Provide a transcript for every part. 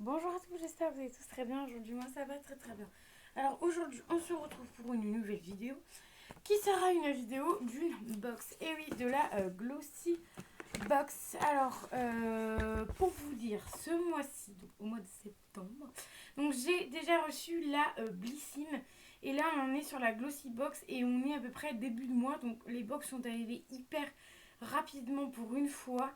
Bonjour à tous, j'espère que vous allez tous très bien. Aujourd'hui, moi ça va très très bien. Alors aujourd'hui, on se retrouve pour une nouvelle vidéo qui sera une vidéo d'une box. Et oui, de la Glossy Box. Alors, pour vous dire, ce mois-ci, donc au mois de septembre, donc j'ai déjà reçu la Blissim. Et là, on en est sur la Glossy Box et on est à peu près début de mois. Donc les box sont arrivées hyper rapidement pour une fois.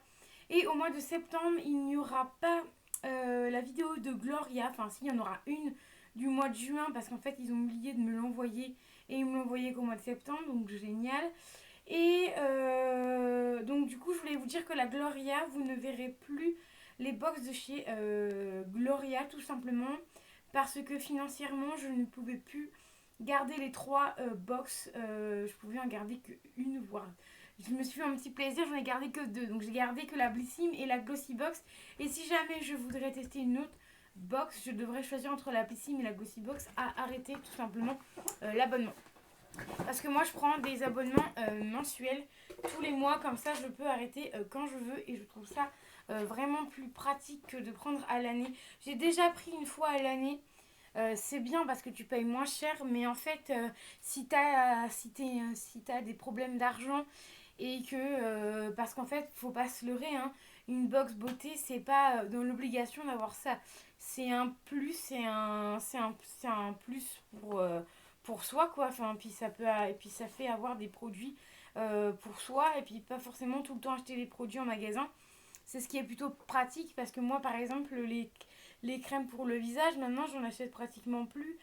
Et au mois de septembre, il n'y aura pas la vidéo de Gloria. Enfin, si, il y en aura une du mois de juin parce qu'en fait, ils ont oublié de me l'envoyer et ils me l'ont envoyé qu'au mois de septembre. Donc, génial. Et donc, du coup, je voulais vous dire que la Gloria, vous ne verrez plus les box de chez Gloria tout simplement parce que financièrement, je ne pouvais plus garder les trois box. Je pouvais en garder qu'une, voire je me suis fait un petit plaisir, j'en ai gardé que deux. Donc j'ai gardé que la Blissim et la Glossy Box. Et si jamais je voudrais tester une autre box, je devrais choisir entre la Blissim et la Glossy Box à arrêter tout simplement l'abonnement. Parce que moi je prends des abonnements mensuels tous les mois, comme ça je peux arrêter quand je veux et je trouve ça vraiment plus pratique que de prendre à l'année. J'ai déjà pris une fois à l'année. C'est bien parce que tu payes moins cher, mais en fait, si tu as des problèmes d'argent et que, parce qu'en fait, faut pas se leurrer, hein, une box beauté, c'est pas dans l'obligation d'avoir ça. C'est un plus, c'est un plus pour soi, quoi. Enfin, et puis ça fait avoir des produits pour soi et puis pas forcément tout le temps acheter les produits en magasin. C'est ce qui est plutôt pratique parce que moi, par exemple, les crèmes pour le visage, maintenant, j'en achète pratiquement plus.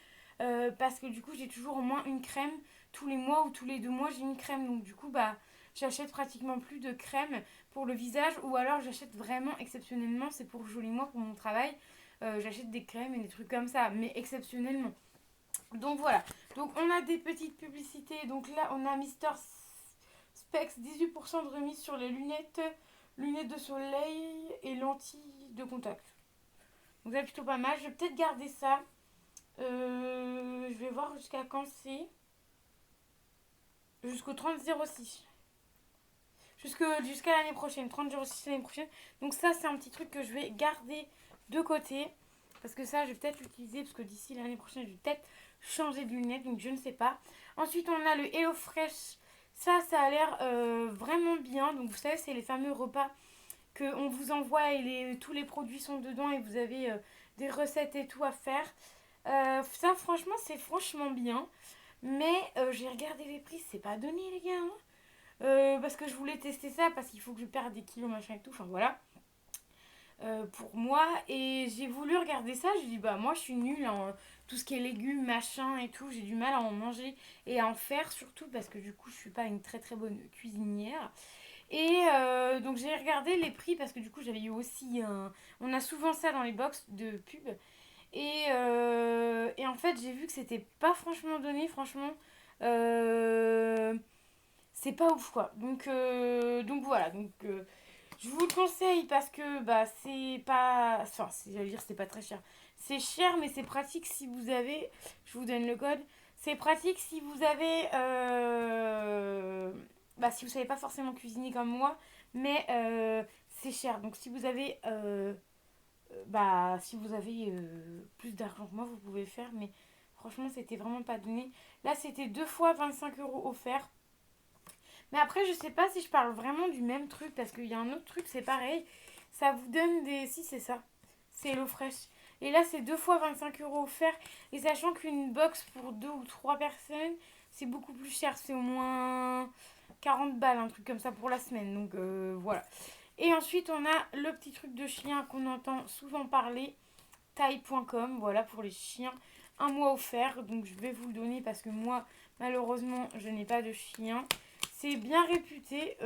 Parce que du coup, j'ai toujours au moins une crème. Tous les mois ou tous les 2 mois, j'ai une crème. Donc, du coup, bah, j'achète pratiquement plus de crème pour le visage. Ou alors, j'achète vraiment exceptionnellement. C'est pour joli moi, pour mon travail. J'achète des crèmes et des trucs comme ça. Mais exceptionnellement. Donc, voilà. Donc, on a des petites publicités. Donc, là, on a Mister Specs, 18% de remise sur les lunettes de soleil et lentilles de contact. Donc c'est plutôt pas mal. Je vais peut-être garder ça. Je vais voir jusqu'à quand c'est. Jusqu'au 30-06. Jusqu'à l'année prochaine. 30-06 l'année prochaine. Donc ça, c'est un petit truc que je vais garder de côté. Parce que ça, je vais peut-être l'utiliser. Parce que d'ici l'année prochaine, je vais peut-être changer de lunettes. Donc je ne sais pas. Ensuite, on a le Hello Fresh. Ça a l'air vraiment bien. Donc vous savez, c'est les fameux repas qu'on vous envoie et tous les produits sont dedans et vous avez des recettes et tout à faire. Ça, franchement, c'est franchement bien. Mais j'ai regardé les prix, c'est pas donné, les gars. Hein. Parce que je voulais tester ça, parce qu'il faut que je perde des kilos, machin et tout. Enfin, voilà. Pour moi. Et j'ai voulu regarder ça. J'ai dit, bah, moi, je suis nulle en tout ce qui est légumes, machin et tout. J'ai du mal à en manger et à en faire, surtout parce que du coup, je suis pas une très très bonne cuisinière. Et donc j'ai regardé les prix parce que du coup j'avais eu aussi un... On a souvent ça dans les box de pub. Et en fait j'ai vu que c'était pas franchement donné, franchement. Euh, c'est pas ouf quoi. Donc voilà. Je vous le conseille parce que bah c'est pas... Enfin j'allais dire c'est pas très cher. C'est cher mais c'est pratique si vous avez... Je vous donne le code. C'est pratique si vous avez... Bah, si vous savez pas forcément cuisiner comme moi, mais c'est cher. Donc si vous avez, bah, si vous avez plus d'argent que moi, vous pouvez le faire. Mais franchement, c'était vraiment pas donné. Là, c'était 2 fois 25 € offerts. Mais après, je sais pas si je parle vraiment du même truc parce qu'il y a un autre truc, c'est pareil. Ça vous donne des. Si, c'est ça. C'est HelloFresh. Et là, c'est 2 fois 25 € offerts. Et sachant qu'une box pour 2 ou 3 personnes, c'est beaucoup plus cher. C'est au moins 40 balles, un truc comme ça pour la semaine. Donc voilà. Et ensuite, on a le petit truc de chien qu'on entend souvent parler. Taille.com, voilà pour les chiens. 1 mois offert. Donc je vais vous le donner parce que moi, malheureusement, je n'ai pas de chien. C'est bien réputé.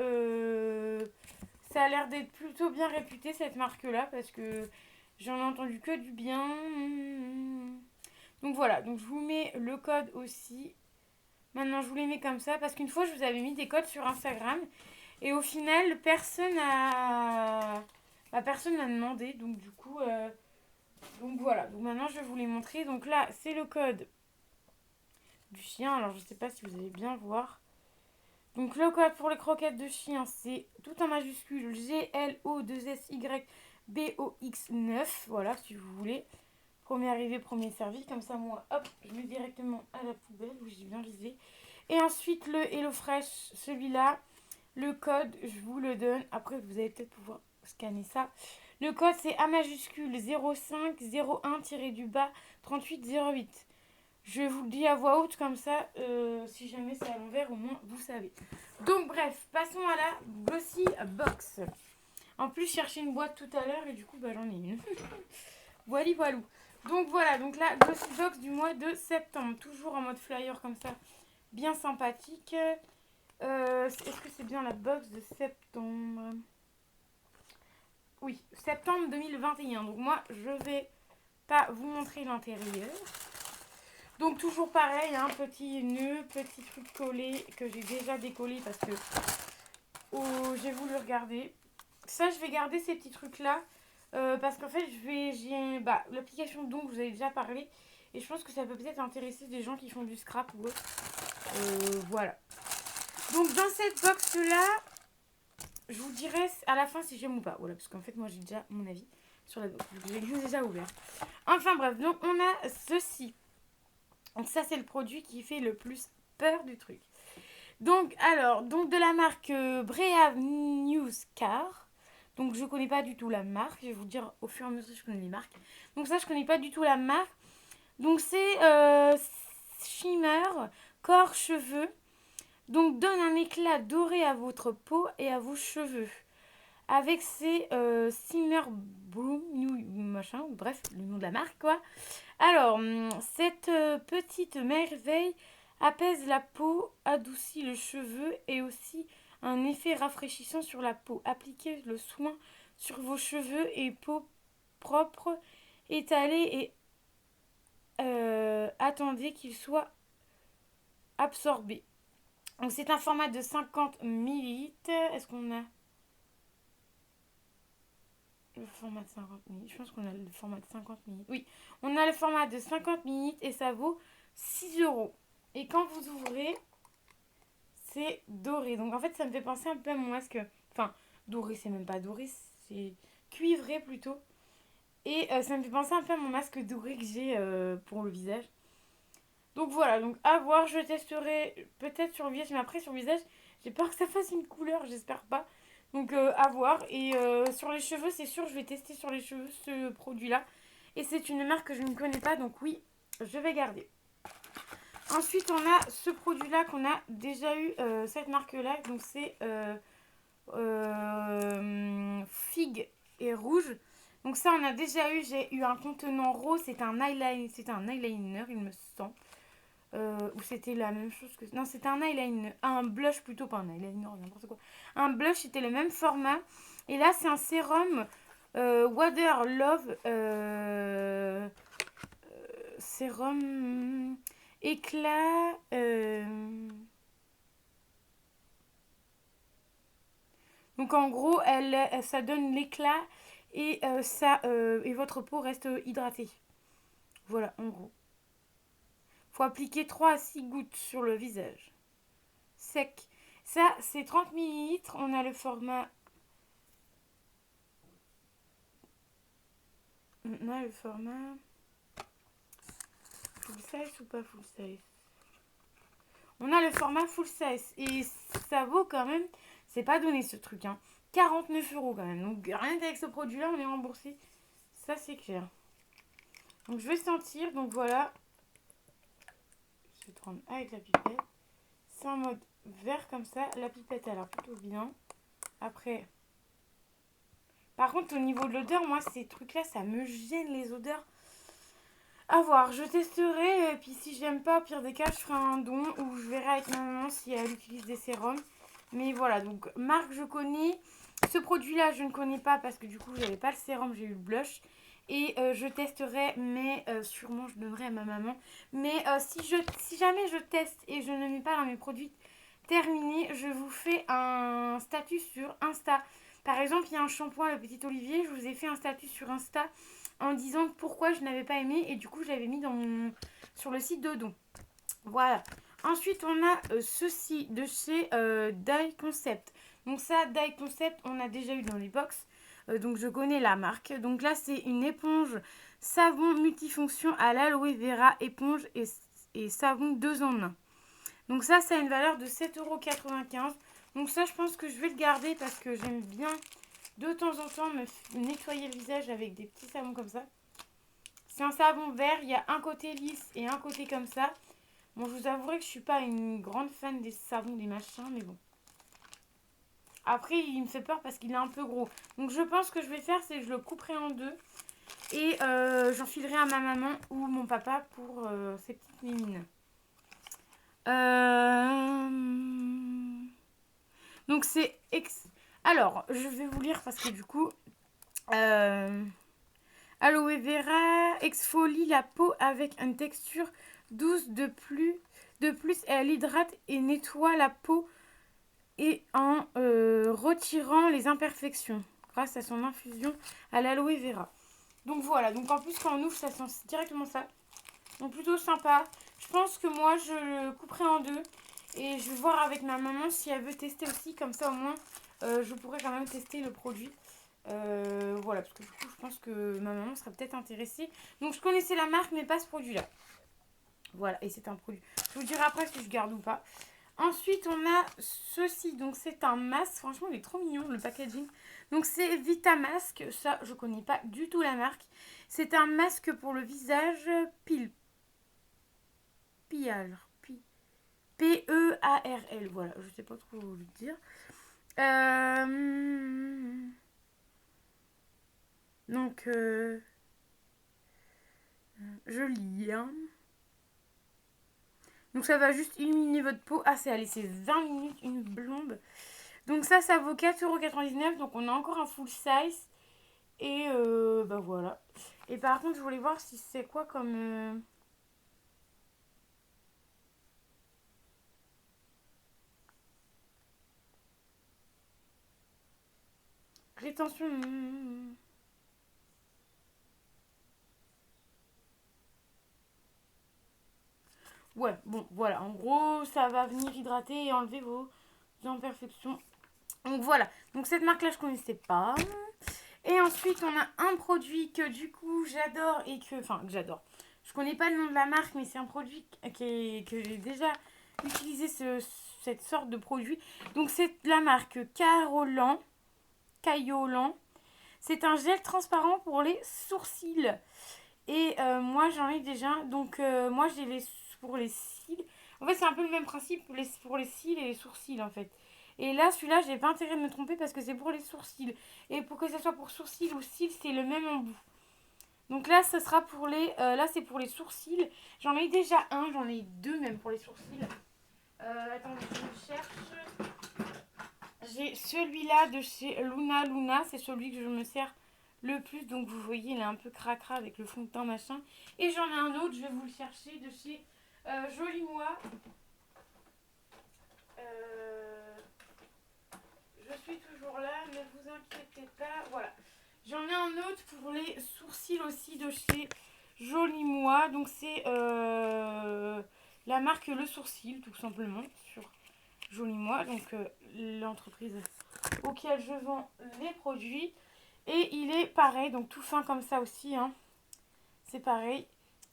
Ça a l'air d'être plutôt bien réputé cette marque-là parce que j'en ai entendu que du bien. Donc voilà, donc je vous mets le code aussi. Maintenant, je vous les mets comme ça parce qu'une fois, je vous avais mis des codes sur Instagram et au final, personne m'a demandé. Donc du coup, donc voilà. Donc maintenant, je vais vous les montrer. Donc là, c'est le code du chien. Alors, je sais pas si vous allez bien voir. Donc le code pour les croquettes de chien, c'est tout en majuscule GLO2SY BOX9. Voilà, si vous voulez. Premier arrivé, premier servi. Comme ça, moi, hop, je mets directement à la poubelle. Oui, j'ai bien visé. Et ensuite, le HelloFresh, celui-là. Le code, je vous le donne. Après, vous allez peut-être pouvoir scanner ça. Le code, c'est A majuscule 0501-du-bas 3808. Je vous le dis à voix haute, comme ça, si jamais c'est à l'envers, au moins, vous savez. Donc, bref, passons à la Glossy Box. En plus, je cherchais une boîte tout à l'heure et du coup, bah, j'en ai une. Voilà, voilou. Donc, voilà, donc la Glossy Box du mois de septembre. Toujours en mode flyer, comme ça, bien sympathique. Est-ce que c'est bien la box de septembre? Oui, septembre 2021. Donc moi, je vais pas vous montrer l'intérieur. Donc toujours pareil, hein, petit nœud, petit truc collé que j'ai déjà décollé parce que j'ai voulu regarder. Ça, je vais garder ces petits trucs-là parce qu'en fait, j'ai l'application dont vous avez déjà parlé et je pense que ça peut peut-être intéresser des gens qui font du scrap ou autre. Voilà. Donc dans cette box-là, je vous dirai à la fin si j'aime ou pas. Voilà, parce qu'en fait, moi, j'ai déjà mon avis sur la box. J'ai déjà ouvert. Enfin bref, donc on a ceci. Donc ça, c'est le produit qui fait le plus peur du truc. Donc, alors, donc de la marque Brave News Car. Donc je connais pas du tout la marque. Je vais vous dire au fur et à mesure que je connais les marques. Donc ça, je connais pas du tout la marque. Donc c'est Shimmer Corps Cheveux. Donc donne un éclat doré à votre peau et à vos cheveux. Avec ces Shimmer Bloom, machin, bref, le nom de la marque quoi. Alors, cette petite merveille apaise la peau, adoucit le cheveu et aussi un effet rafraîchissant sur la peau. Appliquez le soin sur vos cheveux et peau propre, étalez et attendez qu'il soit absorbé. Donc c'est un format de 50 ml. Est-ce qu'on a le format de 50 ml? Je pense qu'on a le format de 50 ml. Oui, on a le format de 50 ml et ça vaut 6 euros. Et quand vous ouvrez, c'est doré. Donc en fait, ça me fait penser un peu à mon masque. Enfin, doré, c'est même pas doré, c'est cuivré plutôt. Et ça me fait penser un peu à mon masque doré que j'ai pour le visage. Donc voilà, donc à voir, je testerai peut-être sur le visage, mais après sur le visage, j'ai peur que ça fasse une couleur, j'espère pas. Donc à voir. Et sur les cheveux, c'est sûr, je vais tester sur les cheveux ce produit-là. Et c'est une marque que je ne connais pas, donc oui, je vais garder. Ensuite, on a ce produit-là qu'on a déjà eu, cette marque-là. Donc c'est figue et rouge. Donc ça, on a déjà eu, j'ai eu un contenant rose, c'était un eyeliner, il me semble. Ou c'était la même chose que... Non, c'était un eyeliner, un blush plutôt, pas un eyeliner, n'importe quoi. Un blush, c'était le même format. Et là, c'est un sérum Water Love sérum éclat. Donc en gros, ça donne l'éclat et, et votre peau reste hydratée. Voilà, en gros. Faut appliquer 3 à 6 gouttes sur le visage. Sec. Ça, c'est 30 ml. On a le format... On a le format... Full size ou pas full size? On a le format full size. Et ça vaut quand même... C'est pas donné ce truc, hein. 49 euros quand même. Donc rien qu'avec ce produit-là, on est remboursé. Ça, c'est clair. Donc je vais sentir. Donc voilà. Je vais prendre avec la pipette. C'est en mode vert comme ça. La pipette, elle a l'air plutôt bien. Après... Par contre, au niveau de l'odeur, moi, ces trucs-là, ça me gêne les odeurs. À voir, je testerai. Et puis si j'aime pas, au pire des cas, je ferai un don. Ou je verrai avec ma maman si elle utilise des sérums. Mais voilà, donc marque, je connais. Ce produit-là, je ne connais pas parce que du coup, j'avais pas le sérum, j'ai eu le blush. Et je testerai, mais sûrement, je donnerai à ma maman. Mais si jamais je teste et je ne mets pas dans mes produits terminés, je vous fais un statut sur Insta. Par exemple, il y a un shampoing, le Petit Olivier. Je vous ai fait un statut sur Insta en disant pourquoi je n'avais pas aimé. Et du coup, je l'avais mis sur le site de don. Voilà. Ensuite, on a ceci de chez Dye Concept. Donc ça, Dye Concept, on a déjà eu dans les box. Donc je connais la marque. Donc là c'est une éponge savon multifonction à l'aloe vera, éponge et savon 2 en 1. Donc ça a une valeur de 7,95 €. Donc ça je pense que je vais le garder parce que j'aime bien de temps en temps me nettoyer le visage avec des petits savons comme ça. C'est un savon vert, il y a un côté lisse et un côté comme ça. Bon, je vous avouerai que je suis pas une grande fan des savons, des machins, mais bon. Après, il me fait peur parce qu'il est un peu gros. Donc, je pense que je vais faire, c'est que je le couperai en deux. Et j'enfilerai à ma maman ou mon papa pour ces petites mimines. Donc, c'est... Alors, je vais vous lire parce que du coup... Aloe vera exfolie la peau avec une texture douce de plus, elle hydrate et nettoie la peau et en retirant les imperfections grâce à son infusion à l'aloe vera. Donc voilà, donc en plus quand on ouvre ça sent directement ça. Donc plutôt sympa. Je pense que moi je le couperai en deux et je vais voir avec ma maman si elle veut tester aussi, comme ça au moins je pourrais quand même tester le produit. Voilà, parce que du coup je pense que ma maman serait peut-être intéressée. Donc je connaissais la marque mais pas ce produit là. Voilà, et c'est un produit. Je vous dirai après si je garde ou pas. Ensuite on a ceci, donc c'est un masque. Franchement il est trop mignon le packaging. Donc c'est Vitamask, ça je connais pas du tout la marque. C'est un masque pour le visage P-E-A-R-L, voilà, je sais pas trop le dire. Donc je lis, hein. Donc ça va juste illuminer votre peau. Ah, c'est allé, c'est 20 minutes, une blonde. Donc ça vaut 4,99 €. Donc on a encore un full size. Et bah voilà. Et par contre, je voulais voir si c'est quoi comme... rétention. Ouais, bon, voilà. En gros, ça va venir hydrater et enlever vos imperfections. Donc voilà. Donc cette marque-là, je connaissais pas. Et ensuite, on a un produit que du coup, j'adore et que... Enfin, que j'adore. Je connais pas le nom de la marque, mais c'est un produit que j'ai déjà utilisé cette sorte de produit. Donc c'est la marque Kayolan. C'est un gel transparent pour les sourcils. Et moi, j'en ai déjà. Donc moi, j'ai les pour les cils. En fait, c'est un peu le même principe pour les cils et les sourcils, en fait. Et là, celui-là, j'ai pas intérêt de me tromper parce que c'est pour les sourcils. Et pour que ça soit pour sourcils ou cils, c'est le même embout. Donc là, ça sera pour les... là, c'est pour les sourcils. J'en ai déjà un, j'en ai deux même pour les sourcils. Attendez, je le cherche. J'ai celui-là de chez Luna. C'est celui que je me sers le plus. Donc vous voyez, il est un peu cracra avec le fond de teint machin. Et j'en ai un autre, je vais vous le chercher, de chez Joli Moi. Je suis toujours là, ne vous inquiétez pas. Voilà. J'en ai un autre pour les sourcils aussi de chez Joli Moi. Donc c'est la marque Le Sourcil, tout simplement, sur Joli Moi. Donc l'entreprise auquel je vends les produits. Et il est pareil, donc tout fin comme ça aussi, hein. C'est pareil.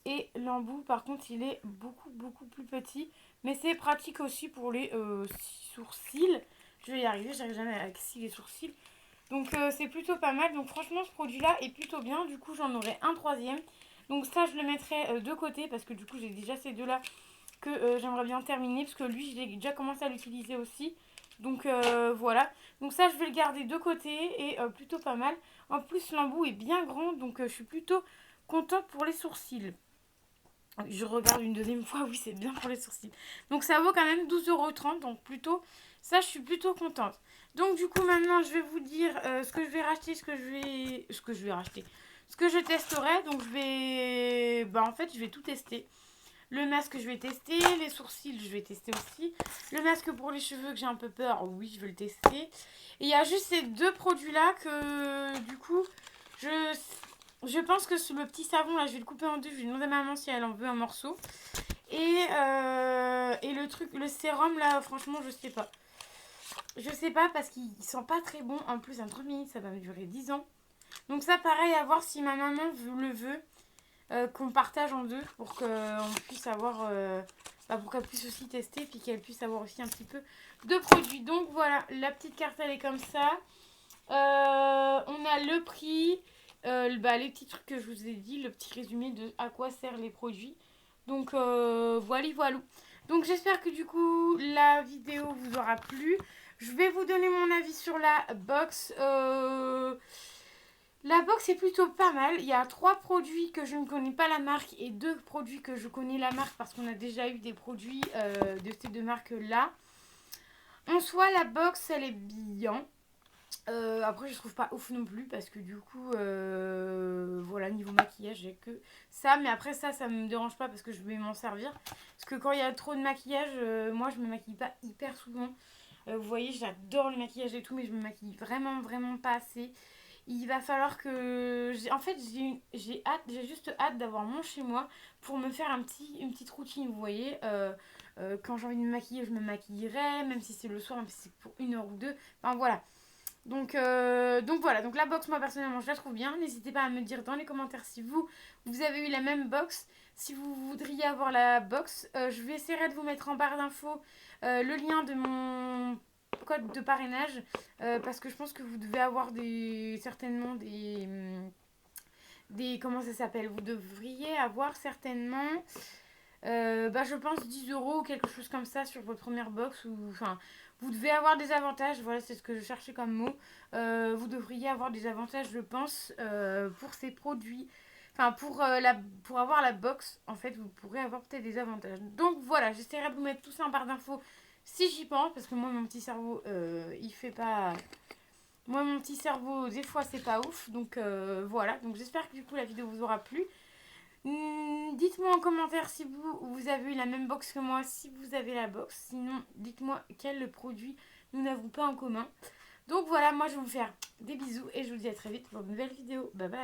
Et l'embout, par contre, il est beaucoup plus petit. Mais c'est pratique aussi pour les sourcils. Je vais y arriver, j'arrive jamais avec les sourcils. Donc c'est plutôt pas mal. Donc franchement, ce produit-là est plutôt bien. Du coup, j'en aurai un troisième. Donc ça, je le mettrai de côté parce que du coup, j'ai déjà ces deux-là que j'aimerais bien terminer. Parce que lui, j'ai déjà commencé à l'utiliser aussi. Donc voilà. Donc ça, je vais le garder de côté et plutôt pas mal. En plus, l'embout est bien grand. Donc je suis plutôt contente pour les sourcils. Je regarde une deuxième fois, oui c'est bien pour les sourcils. Donc ça vaut quand même 12,30 €, donc plutôt, ça je suis plutôt contente. Donc du coup maintenant je vais vous dire ce que je vais racheter, ce que je testerai. Donc je vais, en fait je vais tout tester. Le masque je vais tester, les sourcils je vais tester aussi. Le masque pour les cheveux que j'ai un peu peur, oui je vais le tester. Et il y a juste ces deux produits là que du coup je pense que le petit savon là je vais le couper en deux. Je vais demander à maman si elle en veut un morceau. Et le sérum là franchement je sais pas. Je sais pas parce qu'ils sont pas très bons. En plus, un 30 minutes, ça va me durer 10 ans. Donc ça, pareil, à voir si ma maman le veut. Qu'on partage en deux pour qu'on puisse avoir... pour qu'elle puisse aussi tester. Puis qu'elle puisse avoir aussi un petit peu de produits. Donc voilà, la petite carte, elle est comme ça. On a le prix. Les petits trucs que je vous ai dit. Le petit résumé de à quoi servent les produits. Donc voilà. Donc j'espère que du coup la vidéo vous aura plu. Je vais vous donner mon avis sur la box. La box est plutôt pas mal. Il y a 3 produits que je ne connais pas la marque et 2 produits que je connais la marque parce qu'on a déjà eu des produits de ces 2 marques là. En soi, la box elle est bien. Après, je trouve pas ouf non plus parce que du coup, voilà, niveau maquillage, j'ai que ça. Mais après, ça me dérange pas parce que je vais m'en servir. Parce que quand il y a trop de maquillage, moi, je me maquille pas hyper souvent. Vous voyez, j'adore le maquillage et tout, mais je me maquille vraiment, vraiment pas assez. Il va falloir que... En fait, j'ai juste hâte d'avoir mon chez moi pour me faire une petite routine, vous voyez. Quand j'ai envie de me maquiller, je me maquillerai, même si c'est le soir, même si c'est pour 1 heure ou 2. Enfin, voilà. Donc voilà, donc la box, moi personnellement, je la trouve bien. N'hésitez pas à me dire dans les commentaires si vous avez eu la même box. Si vous voudriez avoir la box, je vais essayer de vous mettre en barre d'infos le lien de mon code de parrainage. Parce que je pense que vous devez avoir certainement comment ça s'appelle. Vous devriez avoir certainement je pense 10 euros ou quelque chose comme ça sur votre première box. Enfin, vous devez avoir des avantages. Voilà, c'est ce que je cherchais comme mot. Vous devriez avoir des avantages, je pense, pour ces produits. Enfin, pour avoir la box, en fait, vous pourrez avoir peut-être des avantages. Donc voilà, j'essaierai de vous mettre tout ça en barre d'infos si j'y pense. Parce que moi, mon petit cerveau, il fait pas... Moi, mon petit cerveau, des fois, c'est pas ouf. Donc voilà. Donc j'espère que du coup, la vidéo vous aura plu. Dites-moi en commentaire si vous avez eu la même box que moi, si vous avez la box. Sinon, dites-moi quel produit nous n'avons pas en commun. Donc voilà, moi je vais vous faire des bisous et je vous dis à très vite pour une nouvelle vidéo. Bye bye.